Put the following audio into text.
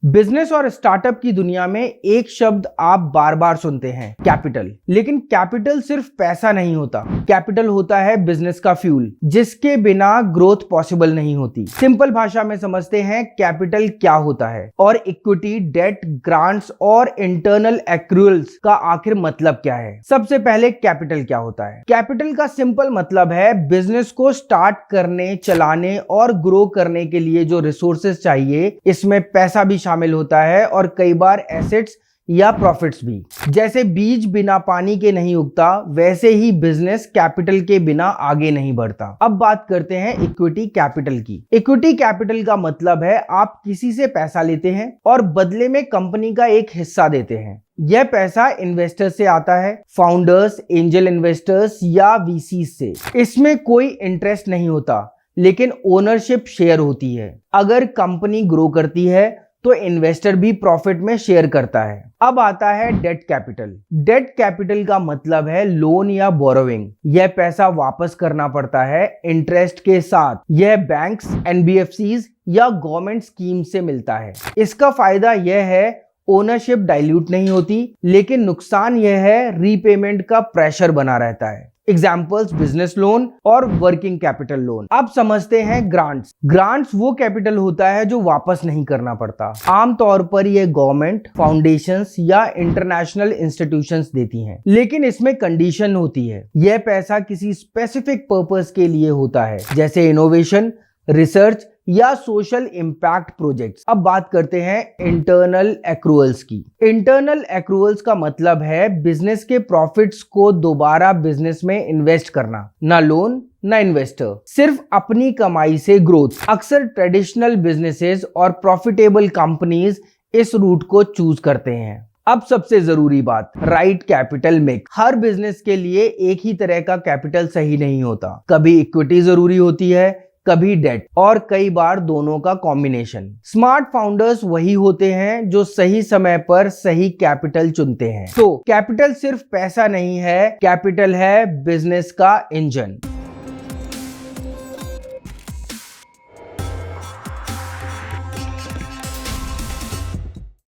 Business और startup की दुनिया में एक शब्द आप बार बार सुनते हैं, कैपिटल। लेकिन कैपिटल सिर्फ पैसा नहीं होता, कैपिटल होता है बिजनेस का फ्यूल, जिसके बिना ग्रोथ पॉसिबल नहीं होती। सिंपल भाषा में समझते हैं कैपिटल क्या होता है और इक्विटी, डेट, ग्रांट्स और इंटरनल एक्रूअल्स का आखिर मतलब क्या है। सबसे पहले कैपिटल क्या होता है। कैपिटल का सिंपल मतलब है बिजनेस को स्टार्ट करने, चलाने और ग्रो करने के लिए जो रिसोर्सेज चाहिए। इसमें पैसा भी शामिल होता है और कई बार एसेट्स या प्रॉफिट्स भी। जैसे बीज बिना पानी के नहीं उगता, वैसे ही बिजनेस कैपिटल के बिना आगे नहीं बढ़ता। अब बात करते हैं इक्विटी कैपिटल की। इक्विटी कैपिटल का मतलब है आप किसी से पैसा लेते हैं और बदले में कंपनी का एक हिस्सा देते हैं। यह पैसा इन्वेस्टर्स से आता है, फाउंडर्स, एंजल इन्वेस्टर्स या वीसी से। इसमें कोई इंटरेस्ट नहीं होता, लेकिन ओनरशिप शेयर होती है। अगर कंपनी ग्रो करती है तो इन्वेस्टर भी प्रॉफिट में शेयर करता है। अब आता है डेट कैपिटल। डेट कैपिटल का मतलब है लोन या बोरोविंग। यह पैसा वापस करना पड़ता है इंटरेस्ट के साथ। यह बैंक्स, एनबीएफसीज या गवर्नमेंट स्कीम से मिलता है। इसका फायदा यह है ओनरशिप डाइल्यूट नहीं होती, लेकिन नुकसान यह है रीपेमेंट का प्रेशर बना रहता है। एग्जाम्पल्स बिजनेस लोन और वर्किंग कैपिटल लोन। अब समझते हैं ग्रांट्स। ग्रांट्स वो कैपिटल होता है जो वापस नहीं करना पड़ता। आमतौर पर ये गवर्नमेंट, फाउंडेशंस या इंटरनेशनल इंस्टीट्यूशंस देती हैं, लेकिन इसमें कंडीशन होती है। यह पैसा किसी स्पेसिफिक पर्पस के लिए होता है, जैसे इनोवेशन, रिसर्च या सोशल इम्पैक्ट प्रोजेक्ट्स। अब बात करते हैं इंटरनल एक्रूअल्स की। इंटरनल एक्रूअल्स का मतलब है बिजनेस के प्रॉफिट्स को दोबारा बिजनेस में इन्वेस्ट करना। ना लोन ना इन्वेस्टर, सिर्फ अपनी कमाई से ग्रोथ। अक्सर ट्रेडिशनल बिजनेसेस और प्रॉफिटेबल कंपनीज इस रूट को चूज करते हैं। अब सबसे जरूरी बात, राइट कैपिटल मिक्स। हर बिजनेस के लिए एक ही तरह का कैपिटल सही नहीं होता। कभी इक्विटी जरूरी होती है, कभी डेट, और कई बार दोनों का कॉम्बिनेशन। स्मार्ट फाउंडर्स वही होते हैं जो सही समय पर सही कैपिटल चुनते हैं। तो कैपिटल सिर्फ पैसा नहीं है, कैपिटल है बिजनेस का इंजन।